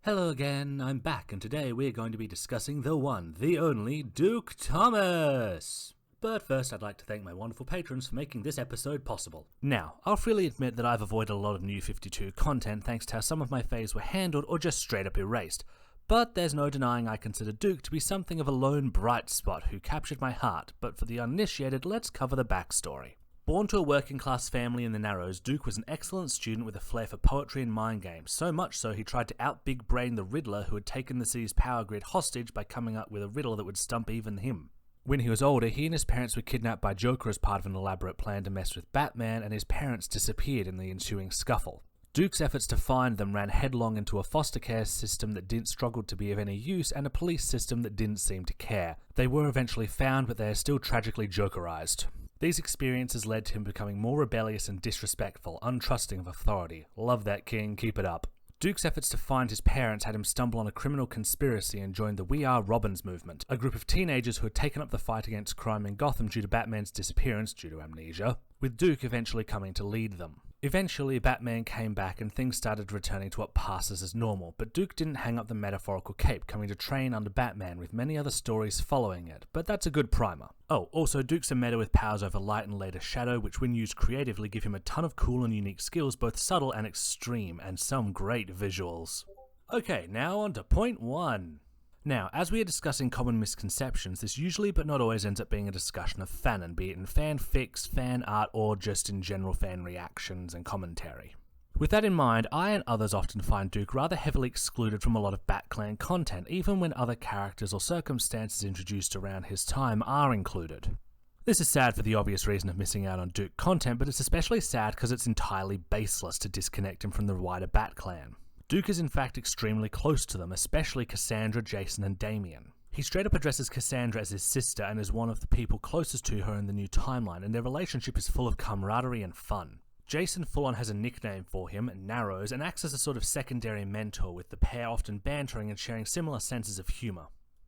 Hello again, I'm back, and today we're going to be discussing the one, the only Duke Thomas! But first I'd like to thank my wonderful patrons for making this episode possible. Now, I'll freely admit that I've avoided a lot of New 52 content thanks to how some of my faves were handled or just straight up erased. But there's no denying I consider Duke to be something of a lone bright spot who captured my heart, but for the uninitiated, let's cover the backstory. Born to a working-class family in the Narrows, Duke was an excellent student with a flair for poetry and mind games, so much so he tried to out-big-brain the Riddler who had taken the city's power grid hostage by coming up with a riddle that would stump even him. When he was older, he and his parents were kidnapped by Joker as part of an elaborate plan to mess with Batman, and his parents disappeared in the ensuing scuffle. Duke's efforts to find them ran headlong into a foster care system that didn't struggle to be of any use and a police system that didn't seem to care. They were eventually found, but they are still tragically Jokerized. These experiences led to him becoming more rebellious and disrespectful, untrusting of authority. Love that, King, keep it up. Duke's efforts to find his parents had him stumble on a criminal conspiracy and join the We Are Robins movement, a group of teenagers who had taken up the fight against crime in Gotham due to Batman's disappearance due to amnesia, with Duke eventually coming to lead them. Eventually, Batman came back and things started returning to what passes as normal, but Duke didn't hang up the metaphorical cape, coming to train under Batman with many other stories following it, but that's a good primer. Oh, also Duke's a meta with powers over light and later shadow, which when used creatively give him a ton of cool and unique skills, both subtle and extreme, and some great visuals. Okay, now on to point 1. Now, as we are discussing common misconceptions, this usually but not always ends up being a discussion of fanon, be it in fanfics, fan art, or just in general fan reactions and commentary. With that in mind, I and others often find Duke rather heavily excluded from a lot of BatClan content, even when other characters or circumstances introduced around his time are included. This is sad for the obvious reason of missing out on Duke content, but it's especially sad because it's entirely baseless to disconnect him from the wider BatClan. Duke is in fact extremely close to them, especially Cassandra, Jason, and Damian. He straight up addresses Cassandra as his sister and is one of the people closest to her in the new timeline, and their relationship is full of camaraderie and fun. Jason full-on has a nickname for him, Narrows, and acts as a sort of secondary mentor, with the pair often bantering and sharing similar senses of humour.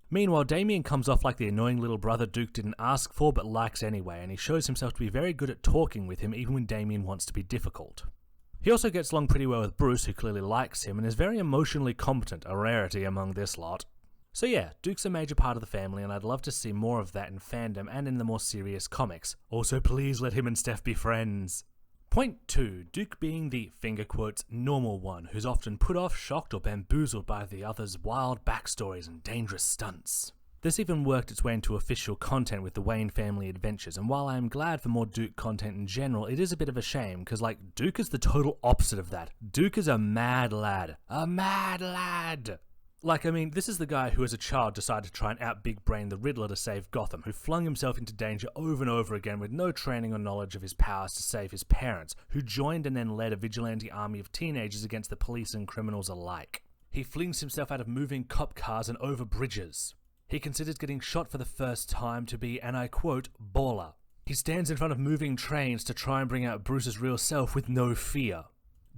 Meanwhile, Damian comes off like the annoying little brother Duke didn't ask for but likes anyway, and he shows himself to be very good at talking with him even when Damian wants to be difficult. He also gets along pretty well with Bruce, who clearly likes him, and is very emotionally competent, a rarity among this lot. So yeah, Duke's a major part of the family, and I'd love to see more of that in fandom and in the more serious comics. Also, please let him and Steph be friends. Point 2, Duke being the, finger quotes, normal one, who's often put off, shocked, or bamboozled by the other's wild backstories and dangerous stunts. This even worked its way into official content with the Wayne family adventures, and while I am glad for more Duke content in general, it is a bit of a shame, because Duke is the total opposite of that. Duke is a mad lad. A mad lad! This is the guy who as a child decided to try and out-big-brain the Riddler to save Gotham, who flung himself into danger over and over again with no training or knowledge of his powers to save his parents, who joined and then led a vigilante army of teenagers against the police and criminals alike. He flings himself out of moving cop cars and over bridges. He considers getting shot for the first time to be, and I quote, baller. He stands in front of moving trains to try and bring out Bruce's real self with no fear.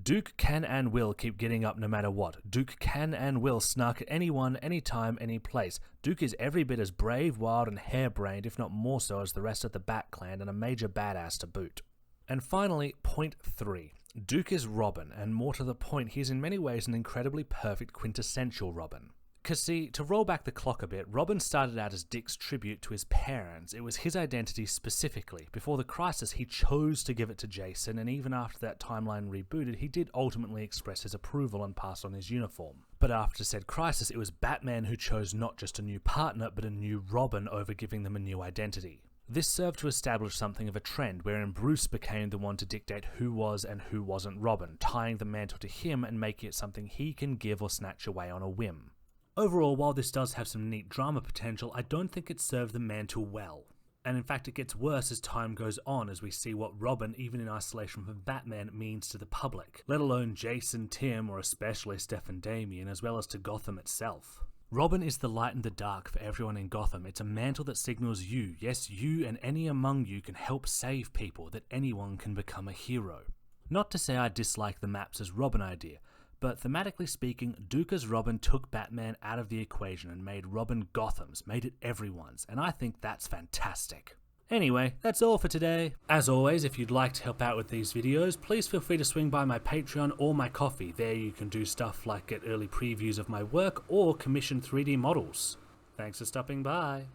Duke can and will keep getting up no matter what. Duke can and will snark at anyone, anytime, any place. Duke is every bit as brave, wild, and harebrained, if not more so, as the rest of the BatClan, and a major badass to boot. And finally, point 3. Duke is Robin, and more to the point, he is in many ways an incredibly perfect quintessential Robin. Because see, to roll back the clock a bit, Robin started out as Dick's tribute to his parents. It was his identity specifically. Before the crisis, he chose to give it to Jason, and even after that timeline rebooted, he did ultimately express his approval and pass on his uniform. But after said crisis, it was Batman who chose not just a new partner, but a new Robin over giving them a new identity. This served to establish something of a trend, wherein Bruce became the one to dictate who was and who wasn't Robin, tying the mantle to him and making it something he can give or snatch away on a whim. Overall, while this does have some neat drama potential, I don't think it served the mantle well. And in fact, it gets worse as time goes on as we see what Robin, even in isolation from Batman, means to the public, let alone Jason, Tim, or especially Steph and Damian, as well as to Gotham itself. Robin is the light in the dark for everyone in Gotham. It's a mantle that signals you, yes you and any among you can help save people, that anyone can become a hero. Not to say I dislike the Maps as Robin idea, but thematically speaking, Duke as Robin took Batman out of the equation and made Robin Gotham's, made it everyone's, and I think that's fantastic. Anyway, that's all for today. As always, if you'd like to help out with these videos, please feel free to swing by my Patreon or my Ko-fi. There you can do stuff like get early previews of my work or commission 3D models. Thanks for stopping by.